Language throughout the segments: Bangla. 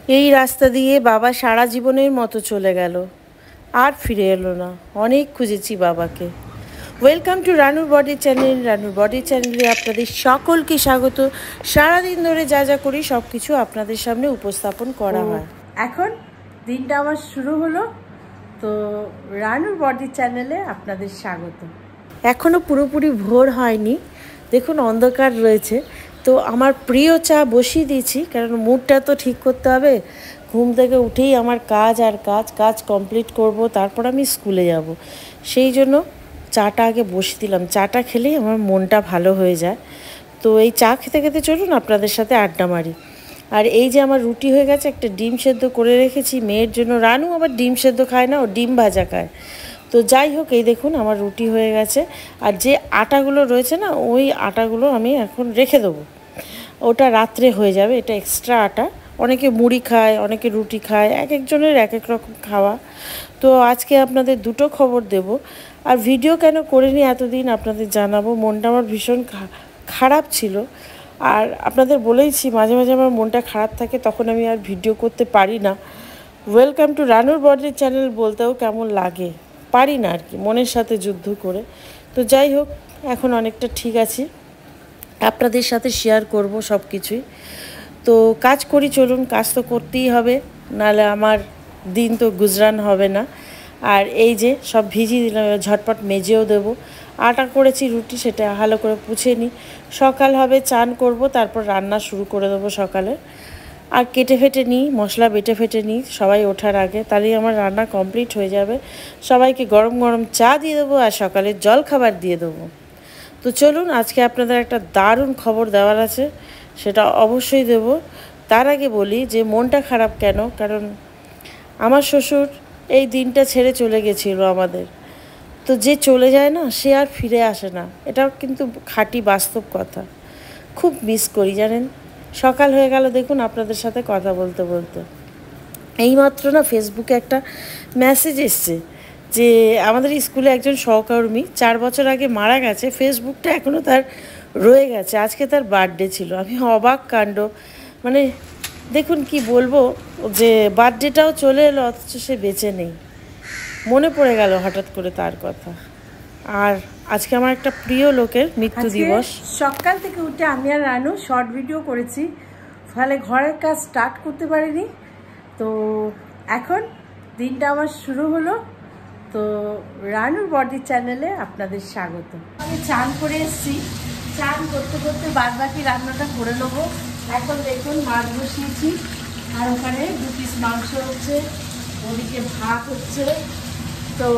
এই রাস্তা দিয়ে বাবা সারা জীবনের মতো চলে গেল, আর ফিরে এলো না। অনেক খুঁজেছি বাবাকে। ওয়েলকাম টু রানুর বডি চ্যানেল। রানুর বডি চ্যানেলে আপনাদের সকলকে স্বাগত। সারাদিন ধরে যা যা করি সব কিছু আপনাদের সামনে উপস্থাপন করা হয়। এখন দিনটা আমার শুরু হলো, তো রানুর বডি চ্যানেলে আপনাদের স্বাগত। এখনও পুরোপুরি ভোর হয়নি, দেখুন অন্ধকার রয়েছে। তো আমার প্রিয় চা বসিয়ে দিয়েছি, কারণ মুডটা তো ঠিক করতে হবে। ঘুম থেকে উঠেই আমার কাজ আর কাজ কমপ্লিট করব, তারপর আমি স্কুলে যাব। সেই জন্য চাটা আগে বসিয়ে দিলাম। চাটা খেলেই আমার মনটা ভালো হয়ে যায়। তো এই চা খেতে খেতে চলুন আপনাদের সাথে আড্ডা মারি। আর এই যে আমার রুটি হয়ে গেছে, একটা ডিম সেদ্ধ করে রেখেছি মেয়ের জন্য। রানু আবার ডিম সেদ্ধ খায় না, ও ডিম ভাজা খায়। তো যাই হোক, এই দেখুন আমার রুটি হয়ে গেছে। আর যে আটাগুলো রয়েছে না, ওই আটাগুলো আমি এখন রেখে দেবো, ওটা রাত্রে হয়ে যাবে। এটা এক্সট্রা আটা। অনেকে মুড়ি খায়, অনেকে রুটি খায়, এক একজনের এক এক রকম খাওয়া। তো আজকে আপনাদের দুটো খবর দেব। আর ভিডিও কেন করিনি এতদিন আপনাদের জানাবো। মনটা আমার ভীষণ খারাপ ছিল। আর আপনাদের বলেইছি, মাঝে মাঝে আমার মনটা খারাপ থাকে, তখন আমি আর ভিডিও করতে পারি না। ওয়েলকাম টু রানুর বডি চ্যানেল বলতেও কেমন লাগে, পারি না আর কি, মনের সাথে যুদ্ধ করে। তো যাই হোক, এখন অনেকটা ঠিক আছি, আপনাদের সাথে শেয়ার করব সব কিছুই। তো কাজ করি, চলুন, কাজ তো করতেই হবে, নাহলে আমার দিন তো গুজরান হবে না। আর এই যে সব ভিজিয়ে দিলাম, ঝটপট মেজেও দেবো। আটা করেছি রুটি, সেটা ভালো করে পুছে নিই। সকাল হবে, চান করব, তারপর রান্না শুরু করে দেবো সকালে। আর কেটে ফেটে নিই, মশলা বেটে ফেটে নিই সবাই ওঠার আগে, তাহলেই আমার রান্না কমপ্লিট হয়ে যাবে। সবাইকে গরম গরম চা দিয়ে দেবো, আর সকালে জল খাবার দিয়ে দেবো। তো চলুন, আজকে আপনাদের একটা দারুণ খবর দেওয়ার আছে, সেটা অবশ্যই দেব। তার আগে বলি যে মনটা খারাপ কেন, কারণ আমার শ্বশুর এই দিনটা ছেড়ে চলে গেছিল আমাদের। তো যে চলে যায় না, সে আর ফিরে আসে না, এটা কিন্তু খাঁটি বাস্তব কথা। খুব মিস করি জানেন। সকাল হয়ে গেল দেখুন আপনাদের সাথে কথা বলতে বলতে। এইমাত্র না ফেসবুকে একটা মেসেজ এসছে যে আমাদের স্কুলে একজন সহকর্মী 4 বছর আগে মারা গেছে, ফেসবুকটা এখনও তার রয়ে গেছে। আজকে তার বার্থডে ছিল। আমি অবাক কাণ্ড, মানে দেখুন কি বলবো, যে বার্থডেটাও চলে এলো অথচ সে বেঁচে নেই। মনে পড়ে গেল হঠাৎ করে তার কথা। আর আজকে আমার একটা প্রিয় লোকের মৃত্যু দিবস। সকাল থেকে উঠে আমি আর রানু শর্ট ভিডিও করেছি, ফলে ঘরের কাজ স্টার্ট করতে পারিনি। তো এখন দিনটা আমার শুরু হলো। তো রানুর বডি চ্যানেলে আপনাদের স্বাগত। আমি চান করে এসেছি, চান করতে করতে বাদ বাকি রান্নাটা করে নেবো। এখন দেখুন মাছ বসিয়েছি, আর ওখানে 2 পিস মাংস হচ্ছে, ওদিকে ভাত হচ্ছে। তো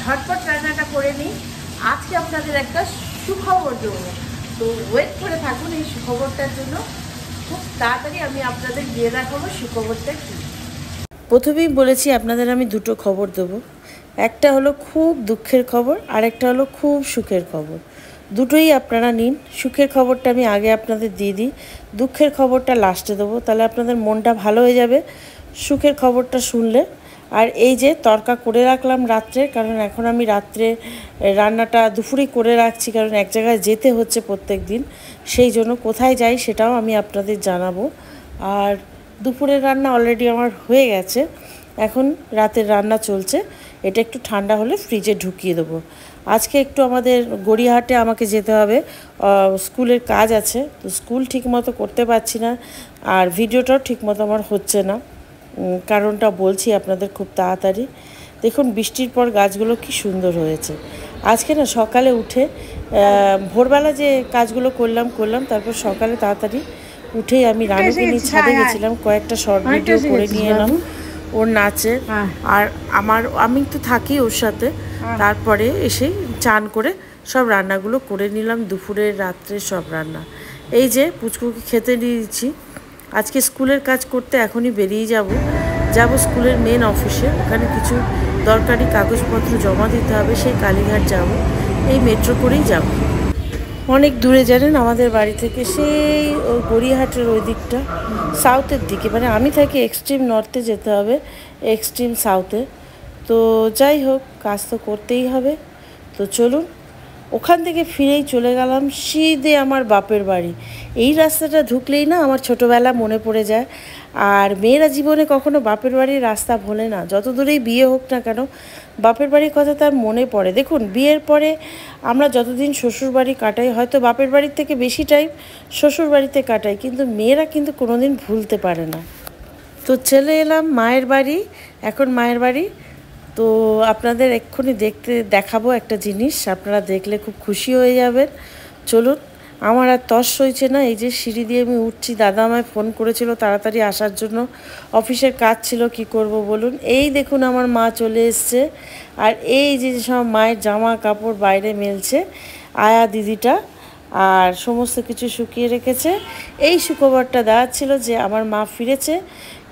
ঝটপট রান্নাটা করে নিই। আজকে আপনাদের একটা সুখবর দেবো, তো ওয়েট করে থাকুন এই সুখবরটার জন্য। খুব তাড়াতাড়ি আমি আপনাদের গিয়ে দেখাবো সুখবরটা কী। প্রথমেই বলেছি আপনাদের আমি দুটো খবর দেবো। একটা হলো খুব দুঃখের খবর, আর একটা হলো খুব সুখের খবর। দুটোই আপনারা নিন। সুখের খবরটা আমি আগে আপনাদের দিয়ে দিই, দুঃখের খবরটা লাস্টে দেবো, তাহলে আপনাদের মনটা ভালো হয়ে যাবে সুখের খবরটা শুনলে। আর এই যে তরকা করে রাখলাম রাত্রে, কারণ এখন আমি রাত্রে রান্নাটা দুপুরেই করে রাখছি, কারণ এক জায়গায় যেতে হচ্ছে প্রত্যেক দিন। সেই জন্য কোথায় যাই সেটাও আমি আপনাদের জানাবো। আর দুপুরের রান্না অলরেডি আমার হয়ে গেছে, এখন রাতের রান্না চলছে। এটা একটু ঠান্ডা হলে ফ্রিজে ঢুকিয়ে দেবো। আজকে একটু আমাদের গড়িয়াহাটে আমাকে যেতে হবে, স্কুলের কাজ আছে। তো স্কুল ঠিকমতো করতে পারছি না, আর ভিডিওটাও ঠিকমতো আমার হচ্ছে না। কারণটা বলছি আপনাদের খুব তাড়াতাড়ি। দেখুন বৃষ্টির পর গাছগুলো কি সুন্দর হয়েছে। আজকে না সকালে উঠে ভোরবেলা যে কাজগুলো করলাম, তারপর সকালে তাড়াতাড়ি উঠেই আমি রানুকে নিয়ে ছাদে গেছিলাম, কয়েকটা শর্ট ভিডিও করে নিয়ে এলাম ওর নাচে। আর আমি তো থাকি ওর সাথে। তারপরে এসেই চান করে সব রান্নাগুলো করে নিলাম, দুপুরের রাত্রে সব রান্না। এই যে পুচকুকে খেতে দিয়ে দিচ্ছি। আজকে স্কুলের কাজ করতে এখনই বেরিয়ে যাব স্কুলের মেন অফিসে। ওখানে কিছু দরকারি কাগজপত্র জমা দিতে হবে, সেই কালীঘাট যাব। এই মেট্রো করেই যাব। অনেক দূরে জানেন আমাদের বাড়ি থেকে, সেই ওই গড়িয়াহাটের ওই দিকটা, সাউথের দিকে। মানে আমি থাকি এক্সট্রিম নর্থে, যেতে হবে এক্সট্রিম সাউথে। তো যাই হোক, কাজ তো করতেই হবে। তো চলুন ওখান থেকে ফিরেই চলে গেলাম সিধে আমার বাপের বাড়ি। এই রাস্তাটা ঢুকলেই না আমার ছোটোবেলা মনে পড়ে যায়। আর মেয়েরা জীবনে কখনো বাপের বাড়ির রাস্তা ভোলে না, যত দূরেই বিয়ে হোক না কেন বাপের বাড়ির কথা তার মনে পড়ে। দেখুন, বিয়ের পরে আমরা যতদিন শ্বশুর বাড়ি কাটাই, হয়তো বাপের বাড়ির থেকে বেশি টাইম শ্বশুর বাড়িতে কাটাই, কিন্তু মেয়েরা কিন্তু কোনো দিন ভুলতে পারে না। তো চলে এলাম মায়ের বাড়ি। এখন মায়ের বাড়ি তো আপনাদের এক্ষুনি দেখাবো একটা জিনিস, আপনারা দেখলে খুব খুশি হয়ে যাবেন। চলুন, আমার আর তস হয়েছে না, এই যে সিঁড়ি দিয়ে আমি উঠছি। দাদা আমায় ফোন করেছিল তাড়াতাড়ি আসার জন্য, অফিসের কাজ ছিল, কি করব বলুন। এই দেখুন আমার মা চলে এসছে, আর এই যে সব মায়ের জামা কাপড় বাইরে মেলছে আয়া দিদিটা, আর সমস্ত কিছু শুকিয়ে রেখেছে। এই সুখবরটা দেওয়াচ্ছিল যে আমার মা ফিরেছে,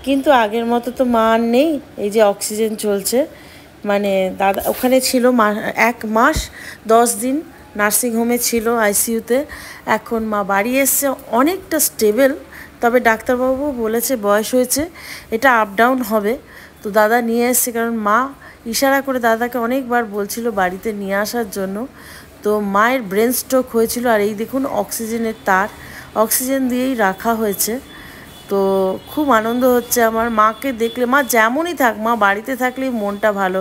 কিন্তু আগের মতো তো মা আর নেই। এই যে অক্সিজেন চলছে, মানে দাদা ওখানে ছিল 1 মাস 10 দিন নার্সিংহোমে ছিল, আইসিইউতে। এখন মা বাড়ি এসছে, অনেকটা স্টেবল। তবে ডাক্তারবাবু বলেছে বয়স হয়েছে, এটা আপ ডাউন হবে। তো দাদা নিয়ে এসছে, কারণ মা ইশারা করে দাদাকে অনেকবার বলছিল বাড়িতে নিয়ে আসার জন্য। তো মায়ের ব্রেন স্ট্রোক হয়েছিল, আর এই দেখুন অক্সিজেনের তার, অক্সিজেন দিয়েই রাখা হয়েছে। তো খুব আনন্দ হচ্ছে আমার মাকে দেখলে। মা যেমনই থাক, মা বাড়িতে থাকলেই মনটা ভালো।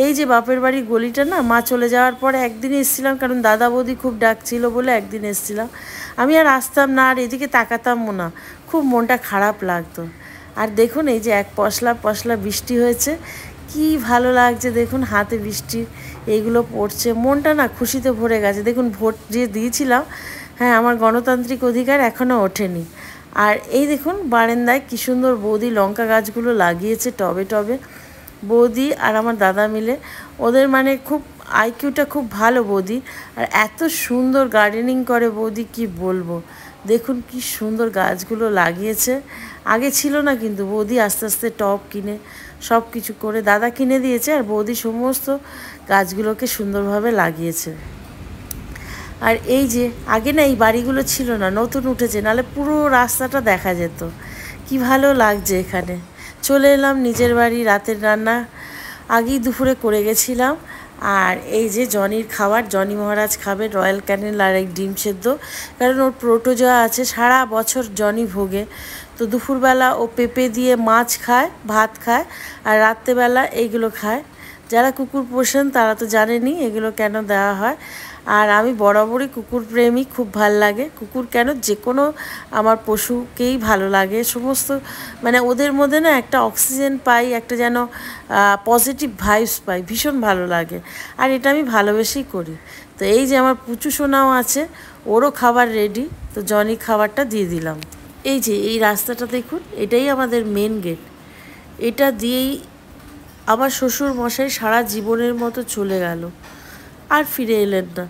এই যে বাপের বাড়ির গলিটা না, মা চলে যাওয়ার পরে একদিন এসেছিলাম, কারণ দাদা বৌদি খুব ডাকছিল বলে একদিন এসেছিলাম। আমি আর আসতাম না, আর এদিকে তাকাতামও না, খুব মনটা খারাপ লাগতো। আর দেখুন এই যে এক পশলা পশলা বৃষ্টি হয়েছে, কি ভালো লাগছে দেখুন, হাতে বৃষ্টির এইগুলো পড়ছে, মনটা না খুশিতে ভরে গেছে। দেখুন ভোট যে দিয়েছিলাম, হ্যাঁ আমার গণতান্ত্রিক অধিকার এখনও ওঠেনি। আর এই দেখুন বারান্দায় কী সুন্দর বৌদি লঙ্কা গাছগুলো লাগিয়েছে টবে টবে। বৌদি আর আমার দাদা মিলে, ওদের মানে খুব আইকিউটা খুব ভালো বৌদি, আর এত সুন্দর গার্ডেনিং করে বৌদি, কি বলবো। দেখুন কি সুন্দর গাছগুলো লাগিয়েছে, আগে ছিল না কিন্তু। বৌদি আস্তে আস্তে টব কিনে সব কিছু করে দাদা কিনে দিয়েছে, আর বৌদি সমস্ত গাছগুলোকে সুন্দরভাবে লাগিয়েছে। আর এই যে আগে না এই বাড়িগুলো ছিল না, নতুন উঠেছে, নাহলে পুরো রাস্তাটা দেখা যেত। কি ভালো লাগছে এখানে। চলে এলাম নিজের বাড়ি। রাতের রান্না আগেই দুপুরে করে গেছিলাম। আর এই যে জনির খাবার, জনি মহারাজ খাবে রয়্যাল ক্যানেল আর এক ডিম সেদ্ধ, কারণ ওর প্রোটোজোয়া আছে, সারা বছর জনি ভোগে। তো দুপুরবেলা ও পেঁপে দিয়ে মাছ খায়, ভাত খায়, আর রাত্রেবেলা এইগুলো খায়। যারা কুকুর পোষেন তারা তো জানেনই এগুলো কেন দেওয়া হয়। আর আমি বরাবরই কুকুর প্রেমী, খুব ভাল লাগে কুকুর, কেন যে কোনো আমার পশুকেই ভালো লাগে। সমস্ত মানে ওদের মধ্যে না একটা অক্সিজেন পাই, একটা যেন পজিটিভ ভাইবস পাই, ভীষণ ভালো লাগে। আর এটা আমি ভালোবেসেই করি। তো এই যে আমার পুচু সোনাও আছে, ওরও খাবার রেডি, তো জনি খাবারটা দিয়ে দিলাম। এই যে এই রাস্তাটা দেখুন, এটাই আমাদের মেন গেট। এটা দিয়েই আমার শ্বশুর মশাই সারা জীবনের মতো চলে গেল, আর ফিরে এলেন না।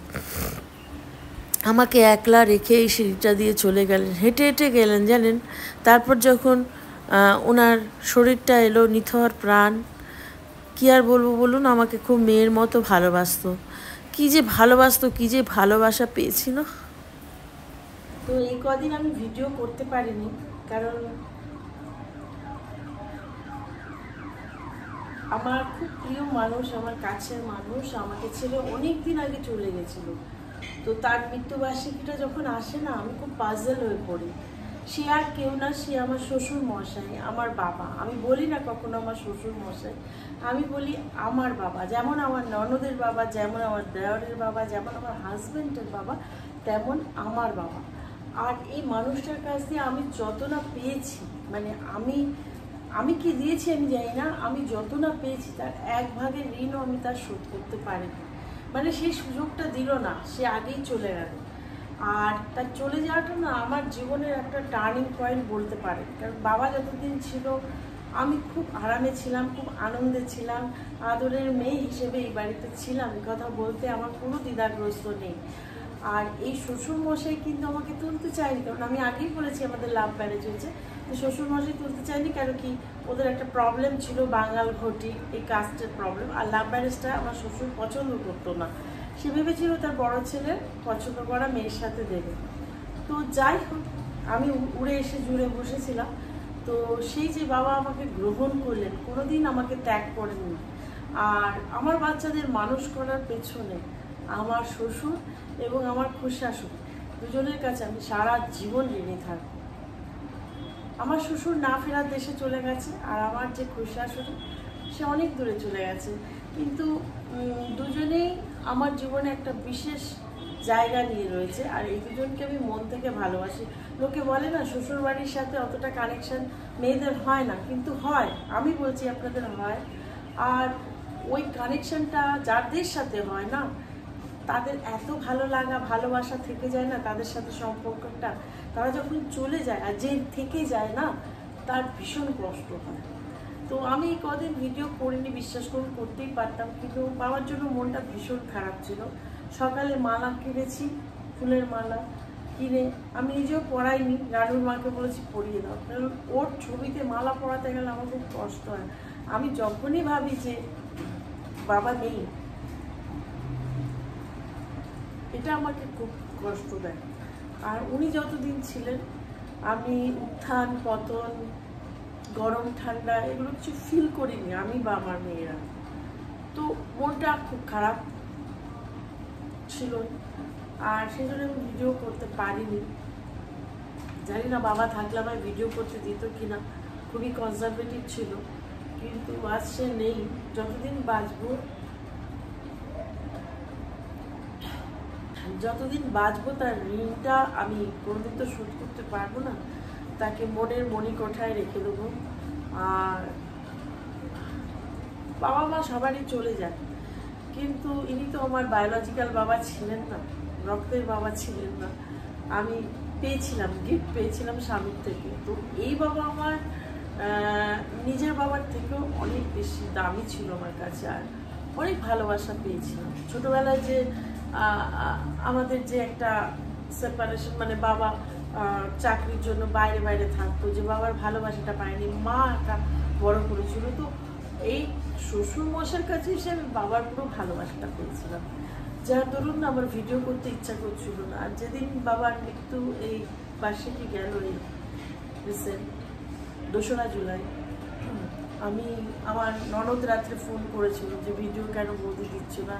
আমাকে একলা রেখে এই সিঁড়িটা দিয়ে চলে গেলেন, হেঁটে হেঁটে গেলেন জানেন। তারপর যখন ওনার শরীরটা এলো, নিথর প্রাণ, কী আর বলবো বলুন, আমাকে খুব মেয়ের মতো ভালোবাসতো। কী যে ভালোবাসতো, কী যে ভালোবাসা পেয়েছি না। তো এই কদিন আমি ভিডিও করতে পারিনি, কারণ আমার খুব প্রিয় মানুষ, আমার কাছের মানুষ আমাকে ছেড়ে অনেক দিন আগে চলে গেছিল। তো তার মৃত্যুবার্ষিকীটা যখন আসে না, আমি খুব পাজল হয়ে পড়ি। সে আর কেউ না, সে আমার শ্বশুর মশাই, আমার বাবা। আমি বলি না কখনো আমার শ্বশুর মশাই, আমি বলি আমার বাবা। যেমন আমার ননদের বাবা, যেমন আমার দেওরের বাবা, যেমন আমার হাজব্যান্ডের বাবা, তেমন আমার বাবা। আর এই মানুষটার কাছ দিয়ে আমি যত না পেয়েছি, মানে আমি কি দিয়েছি আমি জানি না, আমি যত না পেয়েছি তার 1 ভাগের ঋণও আমি তার শোধ করতে পারিনি। মানে সেই সুযোগটা দিল না, সে আগেই চলে গেল। আর তার চলে যাওয়াটা না আমার জীবনের একটা টার্নিং পয়েন্ট বলতে পারে। কারণ বাবা যতদিন ছিল আমি খুব আরামে ছিলাম, খুব আনন্দে ছিলাম, আদরের মেয়ে হিসেবে এই বাড়িতে ছিলাম। এই কথা বলতে আমার কোনো দ্বিধাগ্রস্ত নেই। আর এই শ্বশুরমশাই কিন্তু আমাকে তুলতে চায়নি, কারণ আমি আগেই বলেছি আমাদের লাভ ম্যারেজ হয়েছে। তো শ্বশুরমশাই তুলতে চায়নি, কেন কি ওদের একটা প্রবলেম ছিল, বাঙাল ঘটি, এই কাস্টের প্রবলেম। আর লাভ ম্যারেজটা আমার শ্বশুর পছন্দ করতো না, সে ভেবেছিল তার বড় ছেলের পছন্দ করা মেয়ের সাথে দেবে। তো যাই হোক, আমি উড়ে এসে জুড়ে বসেছিলাম। তো সেই যে বাবা আমাকে গ্রহণ করলেন, কোনোদিন আমাকে ত্যাগ করেননি। আর আমার বাচ্চাদের মানুষ করার পেছনে আমার শ্বশুর এবং আমার খুড়শাশুড়ি দুজনের কাছে আমি সারা জীবন ঋণী থাকবো। আমার শ্বশুর না ফেরার দেশে চলে গেছে, আর আমার যে খুড়শাশুড়ি সে অনেক দূরে চলে গেছে, কিন্তু দুজনেই আমার জীবনে একটা বিশেষ জায়গা নিয়ে রয়েছে, আর এই দুজনকে আমি মন থেকে ভালোবাসি। লোকে বলে না শ্বশুর বাড়ির সাথে অতটা কানেকশন মেয়েদের হয় না, কিন্তু হয়, আমি বলছি আপনাদের হয়। আর ওই কানেকশনটা যাদের সাথে হয় না, তাদের এত ভালো লাগা ভালোবাসা থেকে যায় না তাদের সাথে সম্পর্কটা। তারা যখন চলে যায় আর যে থেকে যায় না, তার ভীষণ কষ্ট হয়। তো আমি এই কদিন ভিডিও করিনি, বিশ্বাস করুন, করতেই পারতাম, কিন্তু বাবার জন্য মনটা ভীষণ খারাপ ছিল। সকালে মালা কিনেছি, ফুলের মালা কিনে আমি নিজেও পরাইনি, রানুর মাকে বলেছি পরিয়ে দাও, কারণ ওর ছবিতে মালা পরাতে গেলে আমার খুব কষ্ট হয়। আমি যখনই ভাবি যে বাবা নেই, এটা আমাকে খুব কষ্ট দেয়। আর উনি যতদিন ছিলেন আমি উত্থান পতন, গরম ঠান্ডা এগুলো কিছু ফিল করিনি আমি বা আমার মেয়েরা। তো মনটা খুব খারাপ ছিল, আর সেই জন্য আমি ভিডিও করতে পারিনি। জানি না বাবা থাকলে আমায় ভিডিও করতে দিত কিনা, খুবই কনজারভেটিভ ছিল, কিন্তু আজ সে নেই। যতদিন বাঁচবো তার ঋণটা আমি কোনোদিন তো শোধ করতে পারবো না। তাকে মনের মণিকোঠায় রেখে দেবো। আর বাবা মা সবারই চলে যায়, কিন্তু ইনি তো আমার বায়োলজিক্যাল বাবা ছিলেন না, রক্তের বাবা ছিলেন না। আমি পেয়েছিলাম, গিফট পেয়েছিলাম স্বামীর থেকে। তো এই বাবা আমার নিজের বাবার থেকেও অনেক বেশি দামি ছিল আমার কাছে, আর অনেক ভালোবাসা পেয়েছিলাম। ছোটবেলায় যে আমাদের যে একটা সেপারেশন, মানে বাবা চাকরির জন্য বাইরে বাইরে থাকতো, যে বাবার ভালোবাসাটা পায়নি, মা একটা বড় করেছিল। তো এই শ্বশুর মশার কাছে এসে আমি বাবার পুরো ভালোবাসাটা পেয়েছিলাম, যার দরুন না আমার ভিডিও করতে ইচ্ছা করছিল না। আর যেদিন বাবার মৃত্যু এই বার্ষিকী গেল, এই রিসেন্ট 2রা জুলাই, আমি আমার ননদ রাত্রে ফোন করেছিল যে ভিডিও কেন বৌদি দিচ্ছ না,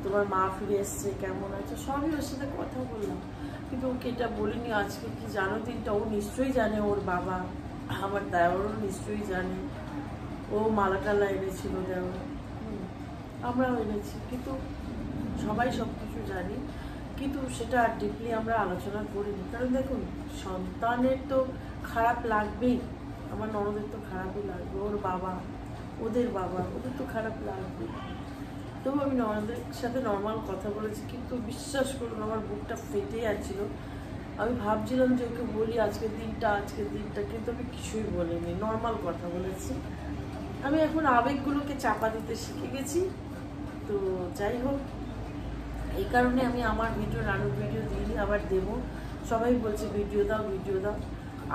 তোমার মা ফিরে এসছে, কেমন আছে, সবই ওর সাথে কথা বললাম, কিন্তু ওকে এটা বলিনি। আজকে কি জানো দিনটা, ও নিশ্চয়ই জানে, ওর বাবা আমার দেওরও নিশ্চয়ই জানে, ও মালা টালা এনেছিল দেওর, আমরাও এনেছি, কিন্তু সবাই সব কিছু জানি, কিন্তু সেটা ডিপলি আমরা আলোচনা করিনি। কারণ দেখুন, সন্তানের তো খারাপ লাগবেই, আমার ননদের তো খারাপই লাগবে, ওর বাবা, ওদের তো খারাপ লাগবে। তবু আমি ননদের সাথে নর্মাল কথা বলেছি, কিন্তু বিশ্বাস করুন আমার বুকটা ফেটে যাচ্ছিল। আমি ভাবছিলাম যে ওকে বলি আজকের দিনটা, কিন্তু আমি কিছুই বলিনি, নর্মাল কথা বলেছি। আমি এখন আবেগগুলোকে চাপা দিতে শিখে গেছি। তো যাই হোক, এই কারণে আমি আমার রানুর ভিডিও দিইনি, আবার দেবো। সবাই বলছে ভিডিও দাও।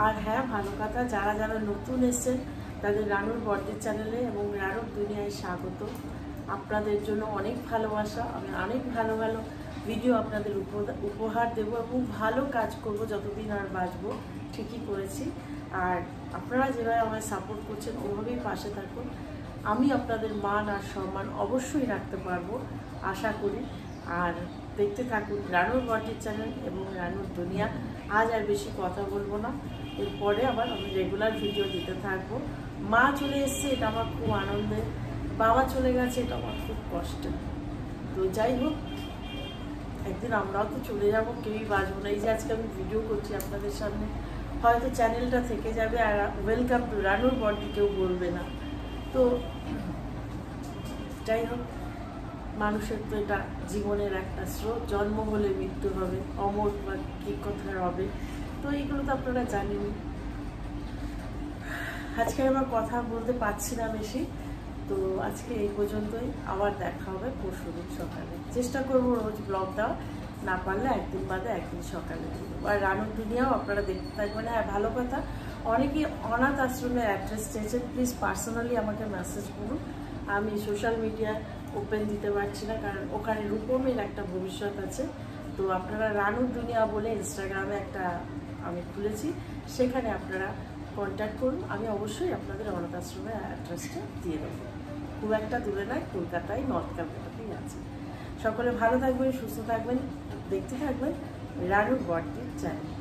আর হ্যাঁ, ভালো কথা, যারা যারা নতুন এসছেন তাদের রানুর বর্দের চ্যানেলে এবং রানুর দুনিয়ায় স্বাগত। আপনাদের জন্য অনেক ভালোবাসা, আমি অনেক ভালো ভালো ভিডিও আপনাদের উপহার দেবো এবং ভালো কাজ করব যতদিন আর বাঁচবো, ঠিকই করেছি। আর আপনারা যেভাবে আমায় সাপোর্ট করছেন ওভাবেই পাশে থাকুন। আমি আপনাদের মান আর সম্মান অবশ্যই রাখতে পারবো, আশা করি। আর দেখতে থাকুন রানুর বর্দের চ্যানেল এবং রানুর দুনিয়া। আজ আর বেশি কথা বলবো না, এরপরে আবার আমি রেগুলার ভিডিও দিতে থাকবো। মা চলে এসছে, এটা আমার খুব আনন্দের, বাবা চলে গেছে, এটা আমার খুব কষ্টের। তো যাই হোক, একদিন আমরাও তো চলে যাবো, কেউই বাঁচবো না। এই যে আজকে আমি ভিডিও করছি আপনাদের সামনে, হয়তো চ্যানেলটা থেকে যাবে, আর ওয়েলকাম টু রানুর বর্দি কেউ বলবে না। তো যাই হোক, মানুষের তো এটা জীবনের একটা স্রোত, জন্ম হলে মৃত্যু হবে, অমর বা কী কথা হবে, তো এইগুলো তো আপনারা জানেনই। আজকে আমার কথা বলতে পারছি না বেশি, তো আজকে এই পর্যন্তই। আবার দেখা হবে পরশুদিন সকালে, চেষ্টা করবো রোজ ব্লগ দেওয়া, না পারলে একদিন বাদে একদিন সকালে। আর রানুর দুনিয়াও আপনারা দেখতে থাকবেন। হ্যাঁ, ভালো কথা, অনেকে অনাথ আশ্রমের অ্যাড্রেস চেয়েছেন, প্লিজ পার্সোনালি আমাকে মেসেজ করুন। আমি সোশ্যাল মিডিয়া ওপেন দিতে পারছি না, কারণ ওখানে রূপমের একটা ভবিষ্যৎ আছে। তো আপনারা রানুর দুনিয়া বলে ইনস্টাগ্রামে একটা আমি খুলেছি, সেখানে আপনারা কন্ট্যাক্ট করুন। আমি অবশ্যই আপনাদের অনাথ আশ্রমের অ্যাড্রেসটা দিয়ে দেবো। খুব একটা দূরে নয়, কলকাতায় নর্থ ক্যালকাটাতেই আছে। সকলে ভালো থাকবেন, সুস্থ থাকবেন, দেখতে থাকবেন রানুর বার্থডে চ্যানেল।